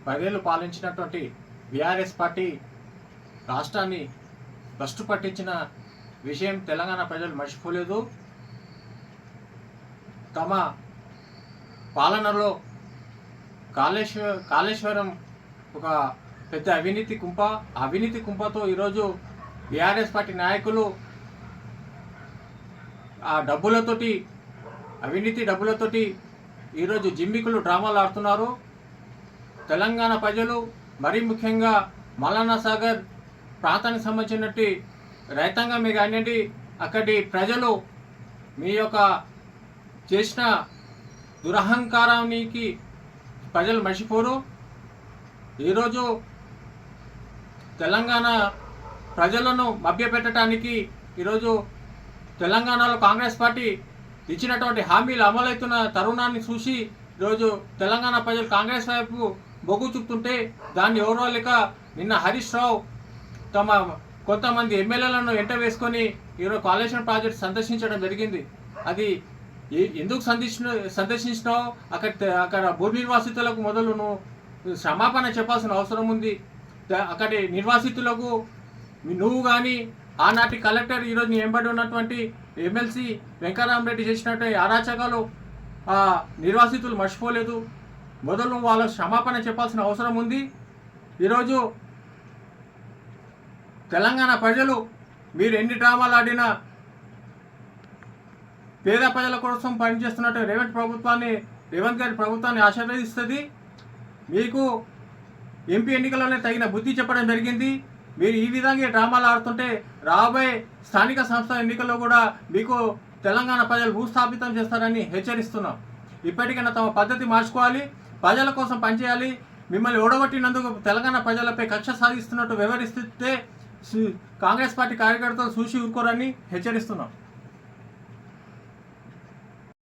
10 ఏళ్ళు పాలించినటువంటి BRS party రాష్ట్రాన్ని భ్రష్టు పట్టించిన విషయం తెలంగాణ ప్రజలు మర్చిపోలేదు. తమ పాలనలో కాళేశ్వరం ఒక పెద్ద అవినీతి కుంపతో ఈరోజు బీఆర్ఎస్ పార్టీ నాయకులు ఆ అవినీతి డబ్బులతోటి ఈరోజు జిమ్మికులు డ్రామాలు ఆడుతున్నారు. తెలంగాణ ప్రజలు మరీ ముఖ్యంగా మల్లన్న సాగర్ ప్రాంతానికి సంబంధించినట్టు రైతాంగమే కానివ్వండి, అక్కడి ప్రజలు మీ యొక్క చేసిన దురహంకారానికి ప్రజలు మర్చిపోరు. ఈరోజు తెలంగాణ ప్రజలను మభ్యపెట్టడానికి ఈరోజు తెలంగాణలో కాంగ్రెస్ పార్టీ ఇచ్చినటువంటి హామీలు అమలవుతున్న తరుణాన్ని చూసి ఈరోజు తెలంగాణ ప్రజలు కాంగ్రెస్ వైపు మొగ్గు చూపుతుంటే దాన్ని ఎవరో లేక నిన్న హరీష్ రావు తమ కొంతమంది ఎమ్మెల్యేలను ఎంట వేసుకొని ఈరోజు కాళేశ్వరం ప్రాజెక్టు సందర్శించడం జరిగింది. అది ఎందుకు సందర్శించినావు? అక్కడ భూ నిర్వాసితులకు మొదలు నువ్వు క్షమాపణ చెప్పాల్సిన అవసరం ఉంది. అక్కడి నిర్వాసితులకు నువ్వు కానీ ఆనాటి కలెక్టర్ ఈరోజు నీ వెంబడి ఉన్నటువంటి ఎమ్మెల్సీ వెంకటరామరెడ్డి చేసినటువంటి అరాచకాలు ఆ నిర్వాసితులు మర్చిపోలేదు. మొదలు వాళ్ళకు క్షమాపణ చెప్పాల్సిన అవసరం ఉంది. ఈరోజు తెలంగాణ ప్రజలు మీరు ఎన్ని డ్రామాలు ఆడినా పేద ప్రజల కోసం పనిచేస్తున్నట్టు రేవంత్ గారి ప్రభుత్వాన్ని ఆశీర్వదిస్తుంది. మీకు ఎంపీ ఎన్నికల్లోనే తగిన బుద్ధి చెప్పడం జరిగింది. మీరు ఈ విధంగా డ్రామాలు ఆడుతుంటే రాబోయే స్థానిక సంస్థ ఎన్నికల్లో కూడా మీకు తెలంగాణ ప్రజలు భూస్థాపితం చేస్తారని హెచ్చరిస్తున్నాం. ఇప్పటికైనా తమ పద్ధతి మార్చుకోవాలి, ప్రజల కోసం పనిచేయాలి. మిమ్మల్ని ఓడగొట్టినందుకు తెలంగాణ ప్రజలపై కక్ష సాధిస్తున్నట్టు వ్యవహరిస్తే కాంగ్రెస్ పార్టీ కార్యకర్తలు చూసి ఊరుకోరని హెచ్చరిస్తున్నాం.